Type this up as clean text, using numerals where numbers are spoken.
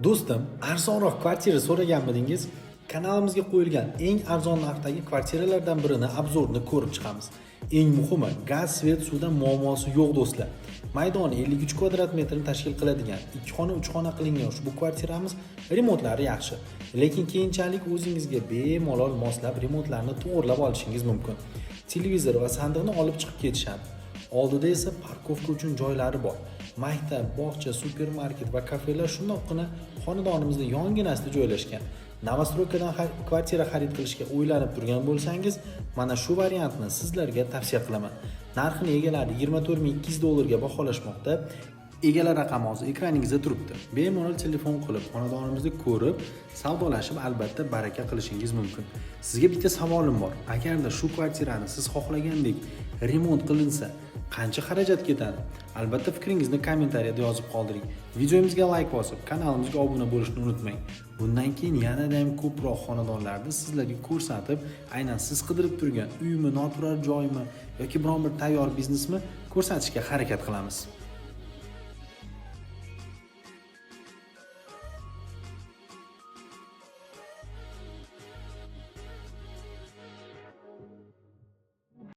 Do'stim, arzonroq kvartira so'raganmidingiz? Kanalimizga qo'yilgan eng arzon narxdagi kvartiralardan birini obzorini ko'rib chiqamiz. Eng muhimi, gaz, svet, suvdan muammosi yo'q do'stlar. Maydoni 53 kvadrat metrni tashkil qiladigan 2 xona 3 xona qilingan ushbu kvartiramiz remontlari yaxshi, lekin keyinchalik o'zingizga bemalol moslab remontlarni to'g'rilab olishingiz mumkin. Televizor va sandiqni olib chiqib ketishadi. Oldida esa parkovka uchun joylari bor. Maktab, bog'cha, supermarket va kafelar shundoqqina xonadonimizning yonginasida joylashgan. Novostroykadan kvartira xarid qilishga o'ylanib turgan bo'lsangiz, mana shu variantni sizlarga tavsiya qilaman. Narxini egalari $24,200 ga baholashmoqda. Egalar raqami hozir ekraningizda turibdi. Bemalol telefon qilib, xonadonimizni ko'rib, savdolashib, albatta baraka qilishingiz mumkin. Sizga bitta savolim bor. Agarda shu kvartirani siz xohlagandek remont qilinsa, qancha xarajat ketadi? Albatta fikringizni kommentariyada yozib qoldiring. Videomizga like bosib, kanalimizga obuna bo'lishni unutmang. Bundan keyin yanada ham ko'proq xonadonlarni sizlarga ko'rsatib, aynan siz qidirib turgan uymi, noturar joymi yoki biron bir tayyor biznesmi ko'rsatishga harakat qilamiz.